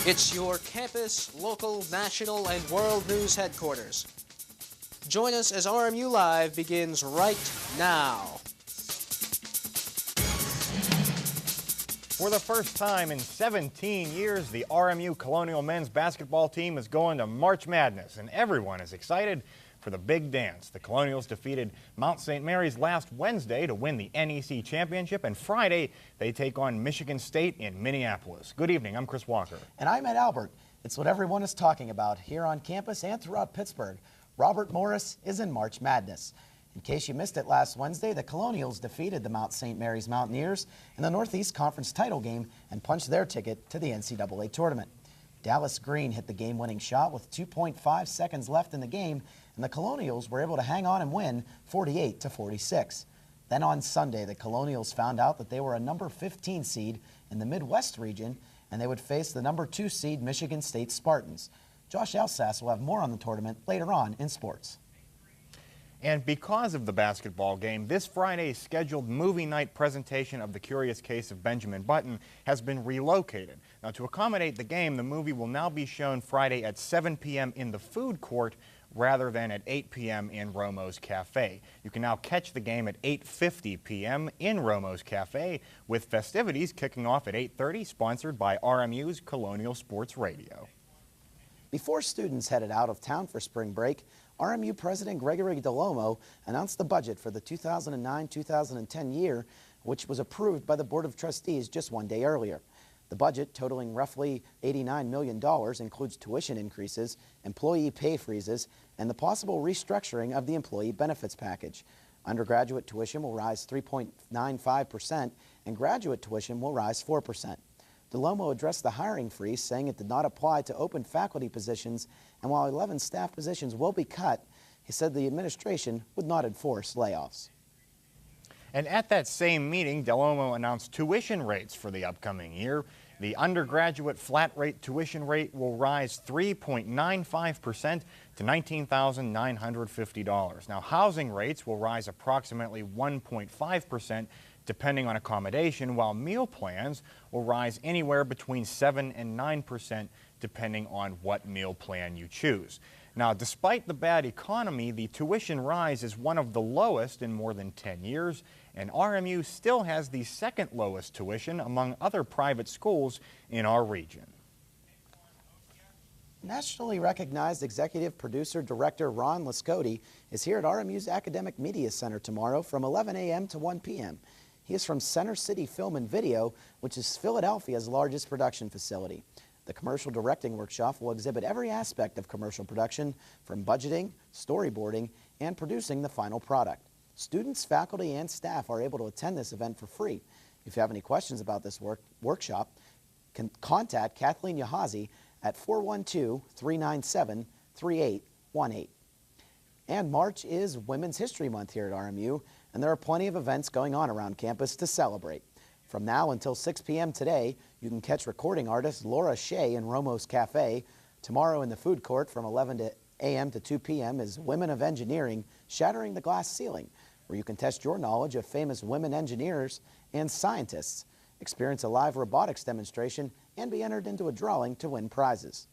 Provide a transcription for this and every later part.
It's your campus, local, national, and world news headquarters. Join us as RMU Live begins right now. For the first time in 17 years, the RMU Colonial men's basketball team is going to March Madness, and everyone is excited for the big dance. The Colonials defeated Mount St. Mary's last Wednesday to win the NEC championship, and Friday they take on Michigan State in Minneapolis. Good evening, I'm Chris Walker. And I'm Ed Albert. It's what everyone is talking about here on campus and throughout Pittsburgh. Robert Morris is in March Madness. In case you missed it last Wednesday, the Colonials defeated the Mount St. Mary's Mountaineers in the Northeast Conference title game and punched their ticket to the NCAA tournament. Dallas Green hit the game-winning shot with 2.5 seconds left in the game, and the Colonials were able to hang on and win 48-46. Then on Sunday, the Colonials found out that they were a number 15 seed in the Midwest region, and they would face the number 2 seed Michigan State Spartans. Josh Elsass will have more on the tournament later on in sports. And because of the basketball game, this Friday's scheduled movie night presentation of The Curious Case of Benjamin Button has been relocated. Now, to accommodate the game, the movie will now be shown Friday at 7 p.m. in the food court rather than at 8 p.m. in Romo's Cafe. You can now catch the game at 8:50 p.m. in Romo's Cafe, with festivities kicking off at 8:30, sponsored by RMU's Colonial Sports Radio. Before students headed out of town for spring break, RMU President Gregory DeLomo announced the budget for the 2009-2010 year, which was approved by the Board of Trustees just one day earlier. The budget, totaling roughly $89 million, includes tuition increases, employee pay freezes, and the possible restructuring of the employee benefits package. Undergraduate tuition will rise 3.95%, and graduate tuition will rise 4%. DeLomo addressed the hiring freeze, saying it did not apply to open faculty positions, and while 11 staff positions will be cut, he said the administration would not enforce layoffs. And at that same meeting, DeLomo announced tuition rates for the upcoming year. The undergraduate flat rate tuition rate will rise 3.95% to $19,950. Now, housing rates will rise approximately 1.5%, depending on accommodation, while meal plans will rise anywhere between 7 and 9%, depending on what meal plan you choose. Now, despite the bad economy, the tuition rise is one of the lowest in more than 10 years, and RMU still has the second lowest tuition among other private schools in our region. Nationally recognized executive producer director Ron Lascotti is here at RMU's Academic Media Center tomorrow from 11 a.m. to 1 p.m. He is from Center City Film and Video, which is Philadelphia's largest production facility. The commercial directing workshop will exhibit every aspect of commercial production, from budgeting, storyboarding, and producing the final product. Students, faculty, and staff are able to attend this event for free. If you have any questions about this workshop, contact Kathleen Yahazi at 412-397-3818. And March is Women's History Month here at RMU, and there are plenty of events going on around campus to celebrate. From now until 6 p.m. today, you can catch recording artist Laura Shea in Romo's Cafe. Tomorrow in the food court from 11 a.m. to 2 p.m. is Women of Engineering Shattering the Glass Ceiling, where you can test your knowledge of famous women engineers and scientists, experience a live robotics demonstration, and be entered into a drawing to win prizes.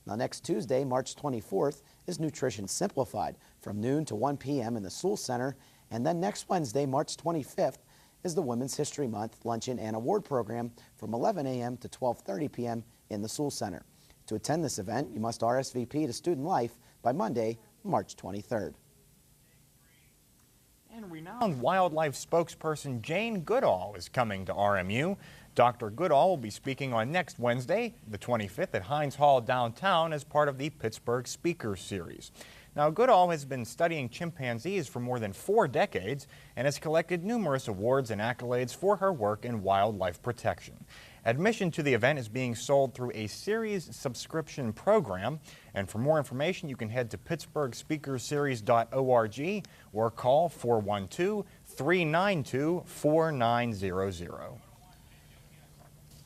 Now, next Tuesday, March 24th, is Nutrition Simplified from noon to 1 p.m. in the Sewell Center, and then next Wednesday, March 25th, is the Women's History Month Luncheon and Award Program from 11 a.m. to 12:30 p.m. in the Sewell Center. To attend this event, you must RSVP to Student Life by Monday, March 23rd. And renowned wildlife spokesperson Jane Goodall is coming to RMU. Dr. Goodall will be speaking on next Wednesday, the 25th, at Heinz Hall downtown as part of the Pittsburgh Speakers Series. Now, Goodall has been studying chimpanzees for more than 4 decades and has collected numerous awards and accolades for her work in wildlife protection. Admission to the event is being sold through a series subscription program, and for more information you can head to pittsburghspeakerseries.org or call 412-392-4900.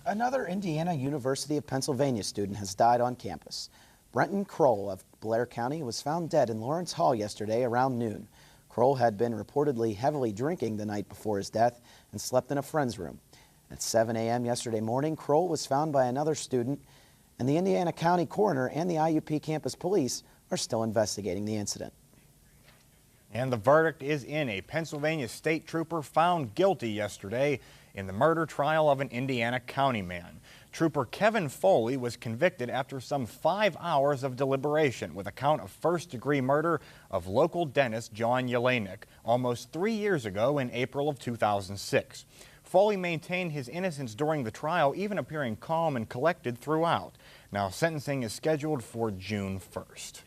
Another Indiana University of Pennsylvania student has died on campus. Brenton Kroll of Blair County was found dead in Lawrence Hall yesterday around noon. Kroll had been reportedly heavily drinking the night before his death and slept in a friend's room. At 7 a.m. yesterday morning, Kroll was found by another student and the Indiana County Coroner and the IUP Campus Police are still investigating the incident. And the verdict is in. A Pennsylvania state trooper found guilty yesterday in the murder trial of an Indiana County man. Trooper Kevin Foley was convicted after some 5 hours of deliberation with a count of first-degree murder of local dentist John Yelenik almost 3 years ago in April of 2006. Foley maintained his innocence during the trial, even appearing calm and collected throughout. Now sentencing is scheduled for June 1st.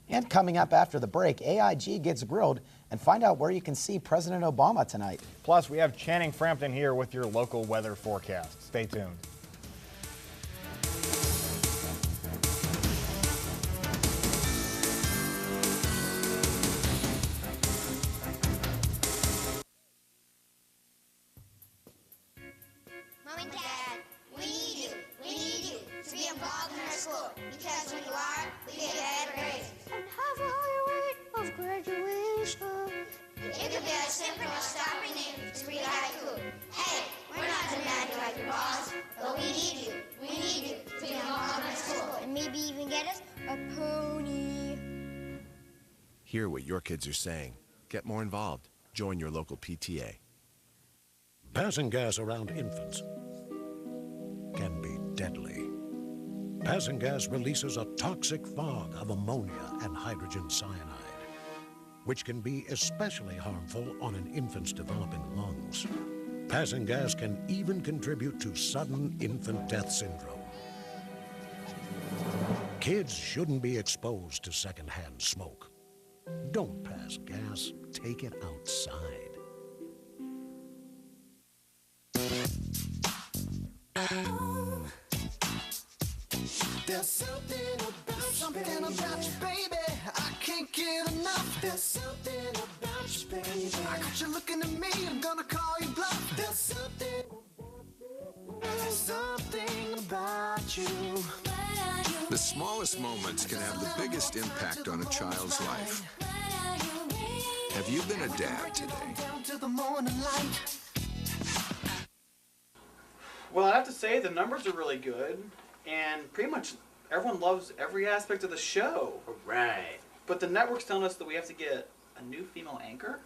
And coming up after the break, AIG gets grilled, and find out where you can see President Obama tonight. Plus, we have Channing Frampton here with your local weather forecast. Stay tuned. Mom and Dad, we need you to be involved in our school, because when you are, we get better grades. And have a higher rate of graduation. It could be as simple as stopping in to read haiku. Hey, we're not demanding like your boss, but we need you to be involved in our school. And maybe even get us a pony. Hear what your kids are saying. Get more involved. Join your local PTA. Passing gas around infants can be deadly. Passing gas releases a toxic fog of ammonia and hydrogen cyanide, which can be especially harmful on an infant's developing lungs. Passing gas can even contribute to sudden infant death syndrome. Kids shouldn't be exposed to secondhand smoke. Don't pass gas, take it outside. There's something about you, baby. I can't get enough. There's something about you, baby. I got you looking at me, I'm gonna call you bluff. There's something about you. The smallest moments can have the biggest impact on a child's life. Have you been a dad today? Down to the morning light. Well, I have to say the numbers are really good, and pretty much everyone loves every aspect of the show. Right. But the network's telling us that we have to get a new female anchor.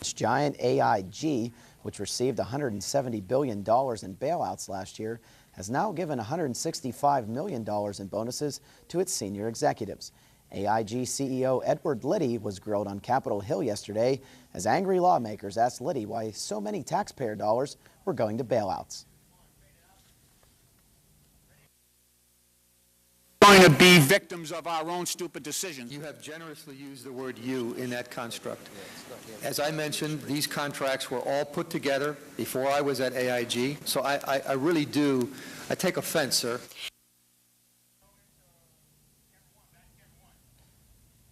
Giant AIG, which received $170 billion in bailouts last year, has now given $165 million in bonuses to its senior executives. AIG CEO Edward Liddy was grilled on Capitol Hill yesterday as angry lawmakers asked Liddy why so many taxpayer dollars were going to bailouts. Going to be victims of our own stupid decisions. You have generously used the word "you" in that construct. As I mentioned, these contracts were all put together before I was at AIG, so I really do, I take offense, sir.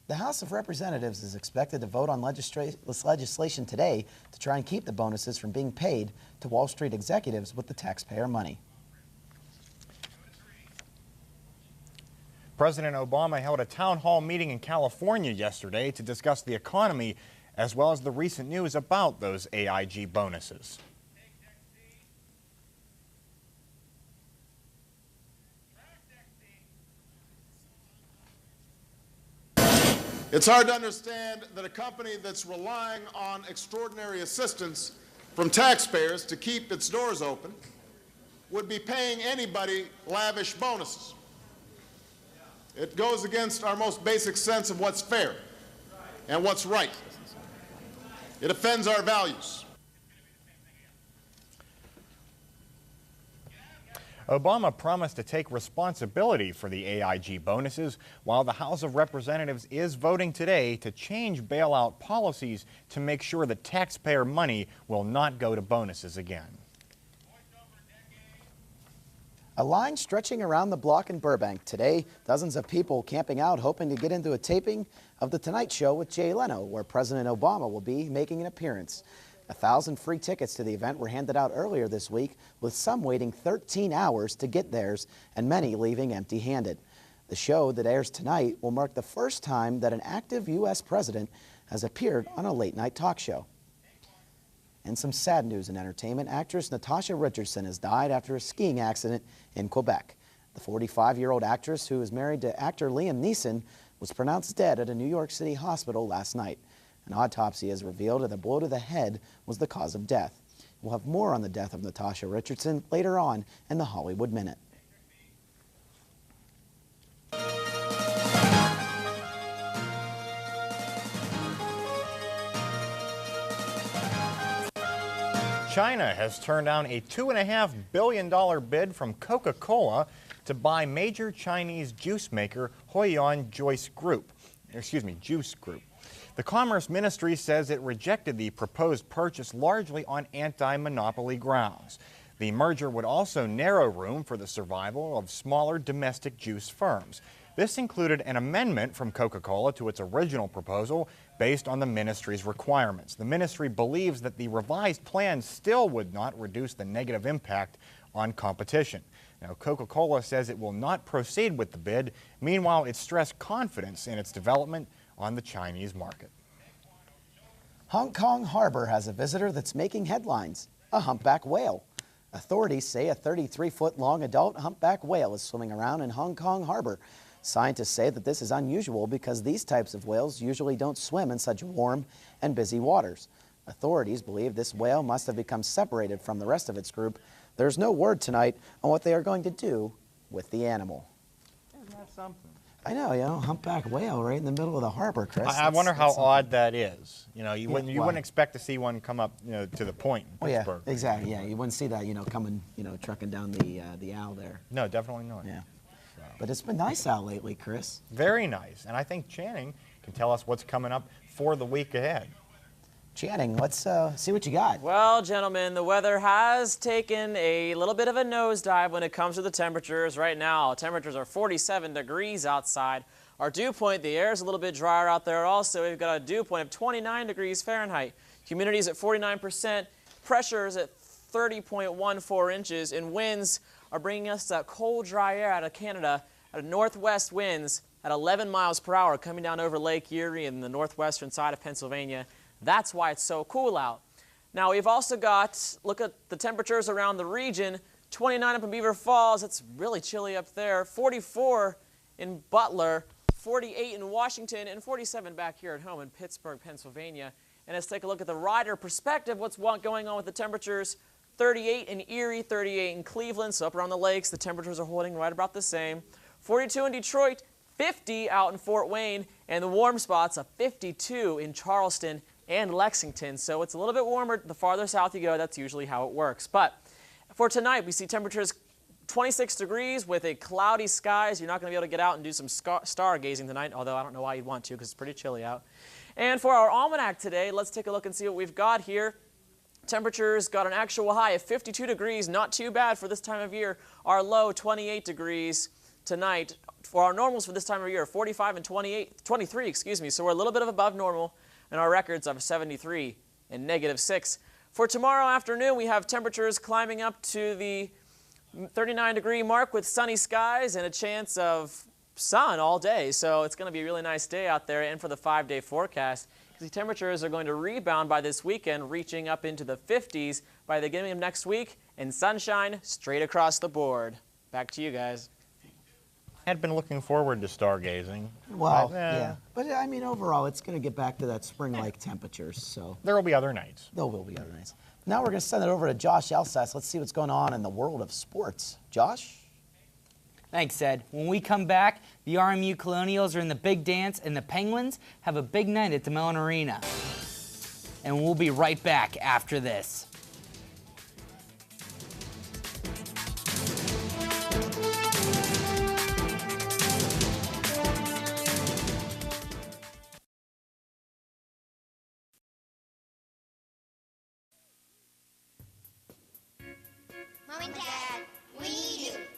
The House of Representatives is expected to vote on legislation today to try and keep the bonuses from being paid to Wall Street executives with the taxpayer money. President Obama held a town hall meeting in California yesterday to discuss the economy as well as the recent news about those AIG bonuses. It's hard to understand that a company that's relying on extraordinary assistance from taxpayers to keep its doors open would be paying anybody lavish bonuses. It goes against our most basic sense of what's fair and what's right. It offends our values. Obama promised to take responsibility for the AIG bonuses, while the House of Representatives is voting today to change bailout policies to make sure that taxpayer money will not go to bonuses again. A line stretching around the block in Burbank today. Dozens of people camping out hoping to get into a taping of The Tonight Show with Jay Leno, where President Obama will be making an appearance. 1,000 free tickets to the event were handed out earlier this week, with some waiting 13 hours to get theirs and many leaving empty-handed. The show that airs tonight will mark the first time that an active U.S. president has appeared on a late-night talk show. And some sad news in entertainment. Actress Natasha Richardson has died after a skiing accident in Quebec. The 45-year-old actress, who is married to actor Liam Neeson, was pronounced dead at a New York City hospital last night. An autopsy has revealed that a blow to the head was the cause of death. We'll have more on the death of Natasha Richardson later on in the Hollywood Minute. China has turned down a $2.5 billion bid from Coca-Cola to buy major Chinese juice maker Huiyan Juice Group. The Commerce Ministry says it rejected the proposed purchase largely on anti-monopoly grounds. The merger would also narrow room for the survival of smaller domestic juice firms. This included an amendment from Coca-Cola to its original proposal based on the ministry's requirements. The ministry believes that the revised plan still would not reduce the negative impact on competition. Now, Coca-Cola says it will not proceed with the bid. Meanwhile, it stressed confidence in its development on the Chinese market. Hong Kong Harbor has a visitor that's making headlines, a humpback whale. Authorities say a 33-foot-long adult humpback whale is swimming around in Hong Kong Harbor. Scientists say that this is unusual because these types of whales usually don't swim in such warm and busy waters. Authorities believe this whale must have become separated from the rest of its group. There's no word tonight on what they are going to do with the animal. Isn't that something? I know, humpback whale right in the middle of the harbor, Chris. I wonder how odd that is. You wouldn't expect to see one come up, to the point in Pittsburgh. Yeah, exactly. Yeah, you wouldn't see that, coming, trucking down the Owl there. No, definitely not. Yeah. But it's been nice out lately, Chris. Very nice. And I think Channing can tell us what's coming up for the week ahead. Channing, let's see what you got. Well, gentlemen, the weather has taken a little bit of a nosedive when it comes to the temperatures. Right now, temperatures are 47 degrees outside. Our dew point, the air is a little bit drier out there also. We've got a dew point of 29 degrees Fahrenheit. Humidity is at 49%. Pressure is at 30.14 inches. And winds are bringing us that cold, dry air out of Canada at northwest winds at 11 miles per hour coming down over Lake Erie in the northwestern side of Pennsylvania. That's why it's so cool out. Now, we've also got, look at the temperatures around the region, 29 up in Beaver Falls. It's really chilly up there. 44 in Butler, 48 in Washington, and 47 back here at home in Pittsburgh, Pennsylvania. And let's take a look at the rider perspective, what's going on with the temperatures. 38 in Erie, 38 in Cleveland, so up around the lakes, the temperatures are holding right about the same. 42 in Detroit, 50 out in Fort Wayne, and the warm spots, a 52 in Charleston and Lexington. So it's a little bit warmer the farther south you go. That's usually how it works. But for tonight, we see temperatures 26 degrees with a cloudy skies. You're not going to be able to get out and do some stargazing tonight, although I don't know why you'd want to because it's pretty chilly out. And for our almanac today, let's take a look and see what we've got here. Temperatures got an actual high of 52 degrees, not too bad for this time of year. Our low, 28 degrees tonight. For our normals for this time of year, 45 and 23, excuse me. So we're a little bit above normal, and our records of 73 and -6. For tomorrow afternoon, we have temperatures climbing up to the 39-degree mark with sunny skies and a chance of sun all day. So it's going to be a really nice day out there. And for the 5-day forecast, the temperatures are going to rebound by this weekend, reaching up into the 50s by the beginning of next week, and sunshine straight across the board. Back to you guys. I had been looking forward to stargazing. Well, yeah. But, I mean, overall, it's going to get back to that spring-like temperatures. So there will be other nights. There will be other nights. Now we're going to send it over to Josh Elsas. Let's see what's going on in the world of sports. Josh? Thanks, Ed. When we come back, the RMU Colonials are in the big dance, and the Penguins have a big night at the Mellon Arena. And we'll be right back after this. Mom and Dad, we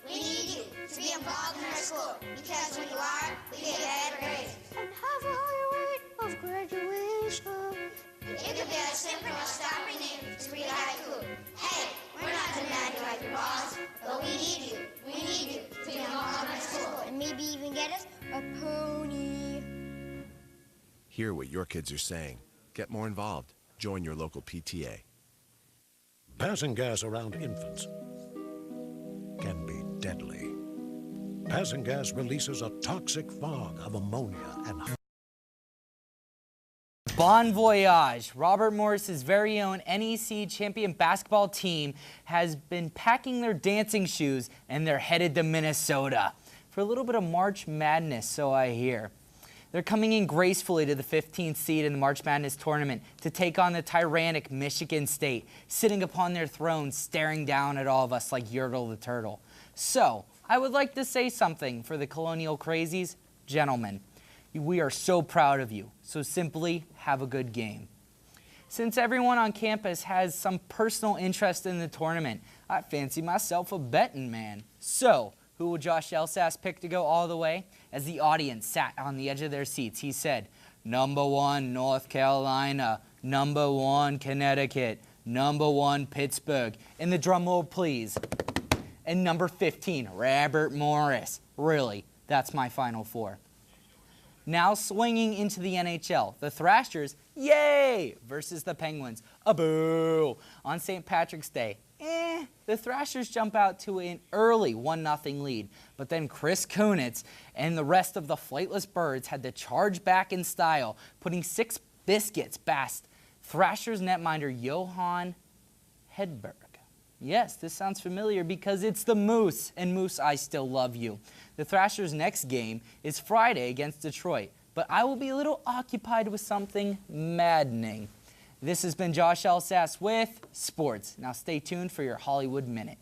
need you to be involved in our school, because when you are, we get better grades. And have a higher rate of graduation. It could be as simple as stopping in to read haiku. Hey, we're not demanding like your boss, but we need you to be involved in our school. And maybe even get us a pony. Hear what your kids are saying. Get more involved. Join your local PTA. Passing gas around infants can be deadly. Passing gas releases a toxic fog of ammonia and Bon voyage. Robert Morris's very own NEC champion basketball team has been packing their dancing shoes and they're headed to Minnesota for a little bit of March Madness, so I hear. They're coming in gracefully to the 15th seed in the March Madness tournament to take on the tyrannic Michigan State, sitting upon their throne, staring down at all of us like Yertle the Turtle. So, I would like to say something for the Colonial Crazies. Gentlemen, we are so proud of you, so simply have a good game. Since everyone on campus has some personal interest in the tournament, I fancy myself a betting man. So, who will Josh Elsas pick to go all the way? As the audience sat on the edge of their seats, he said, #1 North Carolina, #1 Connecticut, #1 Pittsburgh, and the drum roll please. And number 15, Robert Morris. Really, that's my final four. Now swinging into the NHL, the Thrashers, yay, versus the Penguins, a boo. On St. Patrick's Day, the Thrashers jump out to an early 1-0 lead, but then Chris Kunitz and the rest of the flightless birds had to charge back in style, putting 6 biscuits past Thrashers netminder Johan Hedberg. Yes, this sounds familiar because it's the Moose, and Moose, I still love you. The Thrashers' next game is Friday against Detroit, but I will be a little occupied with something maddening. This has been Josh Elsas with Sports. Now stay tuned for your Hollywood Minute.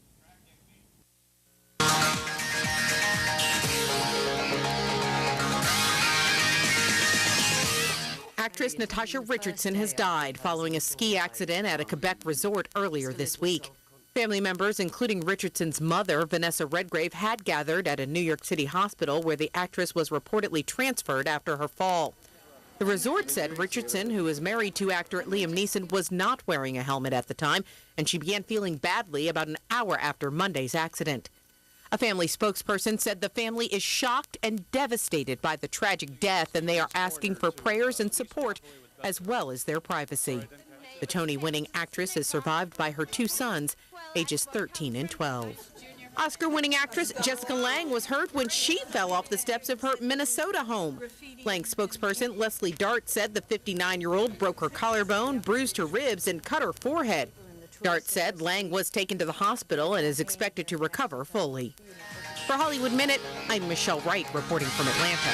Actress Natasha Richardson has died following a ski accident at a Quebec resort earlier this week. Family members, including Richardson's mother, Vanessa Redgrave, had gathered at a New York City hospital where the actress was reportedly transferred after her fall. The resort said Richardson, who is married to actor Liam Neeson, was not wearing a helmet at the time, and she began feeling badly about an hour after Monday's accident. A family spokesperson said the family is shocked and devastated by the tragic death, and they are asking for prayers and support, as well as their privacy. The Tony-winning actress is survived by her 2 sons, ages 13 and 12. Oscar-winning actress Jessica Lange was hurt when she fell off the steps of her Minnesota home. Lange spokesperson Leslie Dart said the 59-year-old broke her collarbone, bruised her ribs, and cut her forehead. Dart said Lange was taken to the hospital and is expected to recover fully. For Hollywood Minute, I'm Michelle Wright reporting from Atlanta.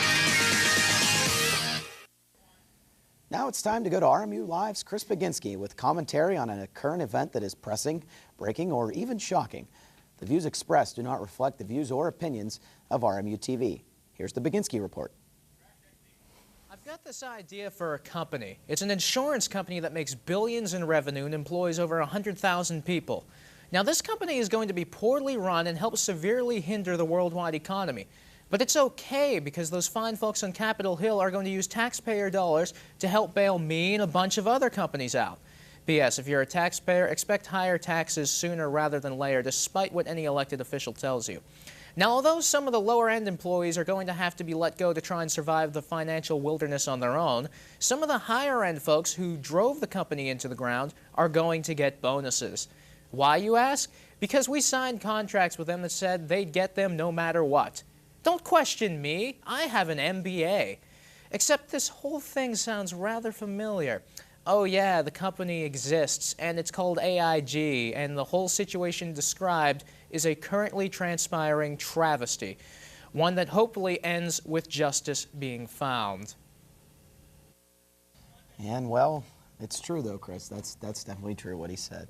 Now it's time to go to RMU Live's Chris Baginski with commentary on a current event that is pressing, breaking, or even shocking. The views expressed do not reflect the views or opinions of RMU-TV. Here's the Baginski report. I've got this idea for a company. It's an insurance company that makes billions in revenue and employs over 100,000 people. Now, this company is going to be poorly run and help severely hinder the worldwide economy. But it's okay because those fine folks on Capitol Hill are going to use taxpayer dollars to help bail me and a bunch of other companies out. P.S. If you're a taxpayer, expect higher taxes sooner rather than later, despite what any elected official tells you. Now, although some of the lower-end employees are going to have to be let go to try and survive the financial wilderness on their own, some of the higher-end folks who drove the company into the ground are going to get bonuses. Why, you ask? Because we signed contracts with them that said they'd get them no matter what. Don't question me. I have an MBA. Except this whole thing sounds rather familiar. Oh yeah, the company exists, and it's called AIG, and the whole situation described is a currently transpiring travesty, one that hopefully ends with justice being found. And well, it's true though, Chris. That's definitely true what he said.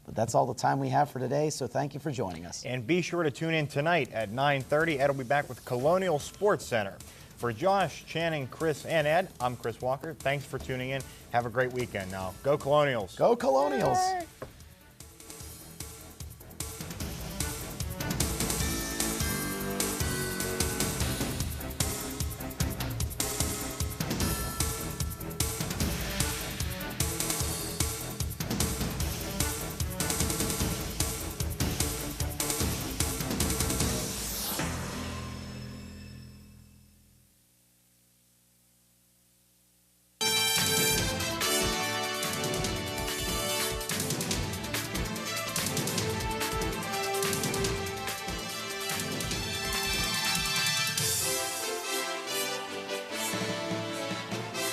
But that's all the time we have for today, so thank you for joining us. And be sure to tune in tonight at 9:30. Ed will be back with Colonial Sports Center. For Josh, Channing, Chris, and Ed, I'm Chris Walker. Thanks for tuning in. Have a great weekend now. Go Colonials. Go Colonials.